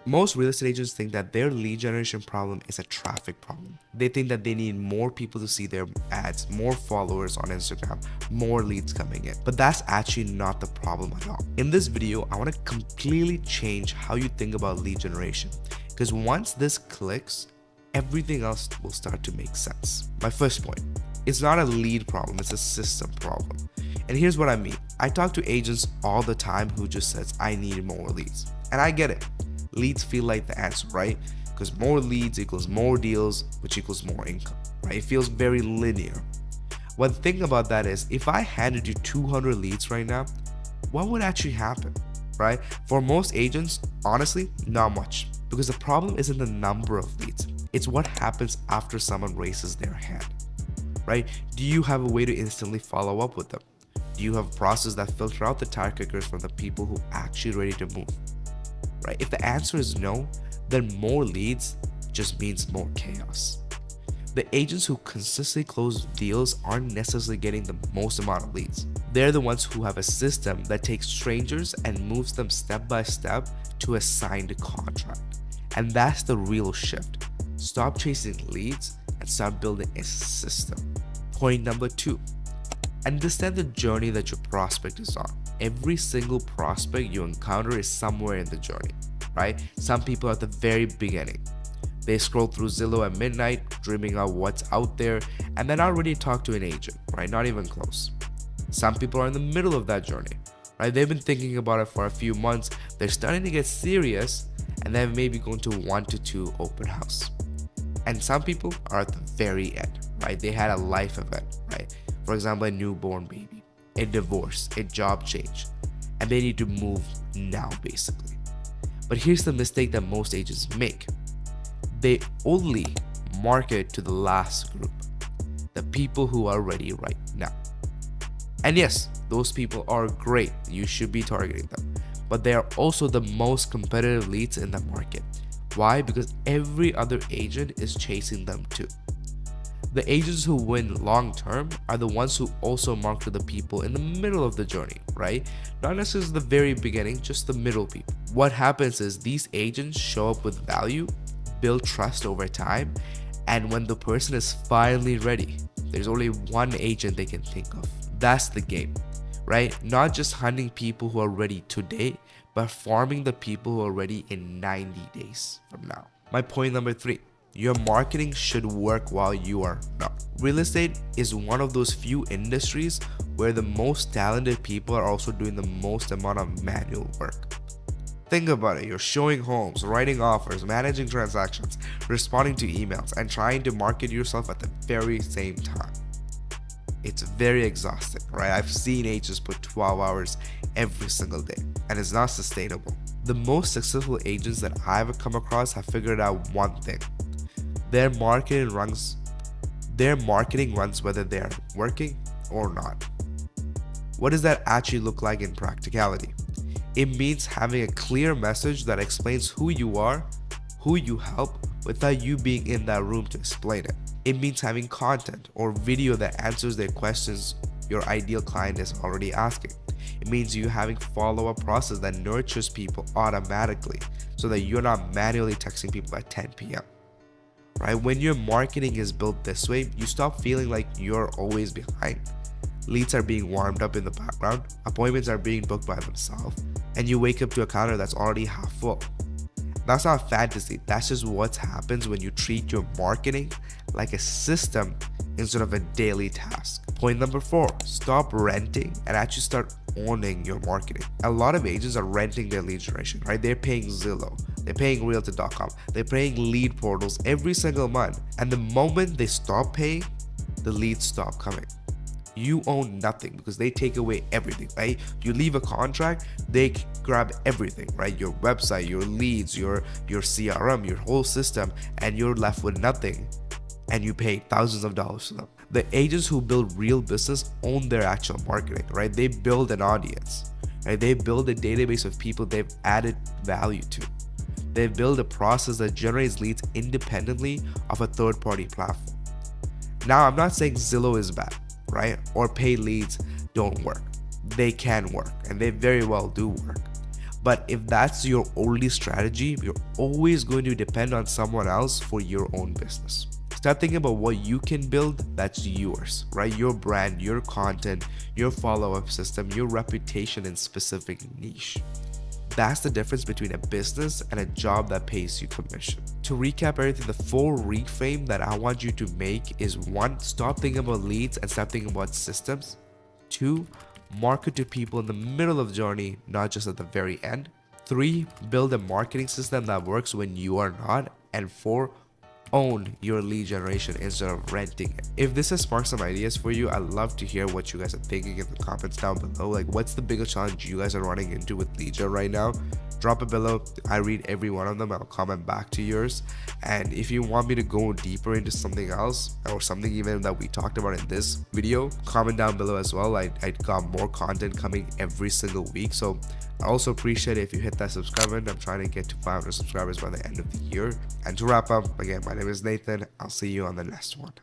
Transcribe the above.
Most real estate agents think that their lead generation problem is a traffic problem. They think that they need more people to see their ads, more followers on Instagram, more leads coming in. But that's actually not the problem at all. In this video, I want to completely change how you think about lead generation. Because once this clicks, everything else will start to make sense. My first point, it's not a lead problem, it's a system problem. And here's what I mean. I talk to agents all the time who just says, I need more leads. And I get it. Leads feel like the answer, right? Because more leads equals more deals, which equals more income, right? It feels very linear. One thing about that is, if I handed you 200 leads right now, what would actually happen, right? For most agents, honestly, not much. Because the problem isn't the number of leads. It's what happens after someone raises their hand, right? Do you have a way to instantly follow up with them? Do you have a process that filters out the tire kickers from the people who are actually ready to move? Right? If the answer is no, then more leads just means more chaos. The agents who consistently close deals aren't necessarily getting the most amount of leads. They're the ones who have a system that takes strangers and moves them step by step to a signed contract. And that's the real shift. Stop chasing leads and start building a system. Point number 2. Understand the journey that your prospect is on. Every single prospect you encounter is somewhere in the journey, right? Some people are at the very beginning. They scroll through Zillow at midnight, dreaming of what's out there, and then already talk to an agent, right? Not even close. Some people are in the middle of that journey, right? They've been thinking about it for a few months. They're starting to get serious, and they're maybe going to 1 to 2 open house. And some people are at the very end, right? They had a life event, right? For example, a newborn baby, a divorce, a job change, and they need to move now, basically. But here's the mistake that most agents make. They only market to the last group, the people who are ready right now. And yes, those people are great. You should be targeting them. But they are also the most competitive leads in the market. Why? Because every other agent is chasing them too. The agents who win long term are the ones who also market to the people in the middle of the journey, right? Not necessarily the very beginning, just the middle people. What happens is these agents show up with value, build trust over time, and when the person is finally ready, there's only one agent they can think of. That's the game, right? Not just hunting people who are ready today, but farming the people who are ready in 90 days from now. My point number 3. Your marketing should work while you are not. Real estate is one of those few industries where the most talented people are also doing the most amount of manual work. Think about it. You're showing homes, writing offers, managing transactions, responding to emails, and trying to market yourself at the very same time. It's very exhausting, right? I've seen agents put 12 hours every single day, and it's not sustainable. The most successful agents that I've come across have figured out one thing. Their marketing runs whether they're working or not. What does that actually look like in practicality? It means having a clear message that explains who you are, who you help, without you being in that room to explain it. It means having content or video that answers their questions your ideal client is already asking. It means you having follow-up process that nurtures people automatically so that you're not manually texting people at 10 p.m. Right? When your marketing is built this way, you stop feeling like you're always behind. Leads are being warmed up in the background, appointments are being booked by themselves, and you wake up to a calendar that's already half full. That's not fantasy, that's just what happens when you treat your marketing like a system instead of a daily task. Point number 4, stop renting and actually start owning your marketing. A lot of agents are renting their lead generation, right? They're paying Zillow, they're paying Realtor.com, they're paying lead portals every single month. And the moment they stop paying, the leads stop coming. You own nothing because they take away everything, right? You leave a contract, they grab everything, right? Your website, your leads, your CRM, your whole system, and you're left with nothing. And you pay thousands of dollars to them. The agents who build real business own their actual marketing, right? They build an audience, right? They build a database of people they've added value to. They build a process that generates leads independently of a third-party platform. Now, I'm not saying Zillow is bad, right? Or paid leads don't work. They can work, and they very well do work. But if that's your only strategy, you're always going to depend on someone else for your own business. Start thinking about what you can build that's yours, right? Your brand, your content, your follow-up system, your reputation in specific niche. That's the difference between a business and a job that pays you commission. To recap everything, the full reframe that I want you to make is 1. Stop thinking about leads and start thinking about systems. 2. Market to people in the middle of the journey, not just at the very end. 3. Build a marketing system that works when you are not. And 4. Own your lead generation instead of renting it. If this has sparked some ideas for you, I'd love to hear what you guys are thinking in the comments down below. Like, what's the biggest challenge you guys are running into with lead gen right now? Drop it below. I read every one of them. I'll comment back to yours. And if you want me to go deeper into something else or something even that we talked about in this video, comment down below as well. I got more content coming every single week, so I also appreciate it if you hit that subscribe button. I'm trying to get to 500 subscribers by the end of the year. And to wrap up, again, my name is Nathan. I'll see you on the next one.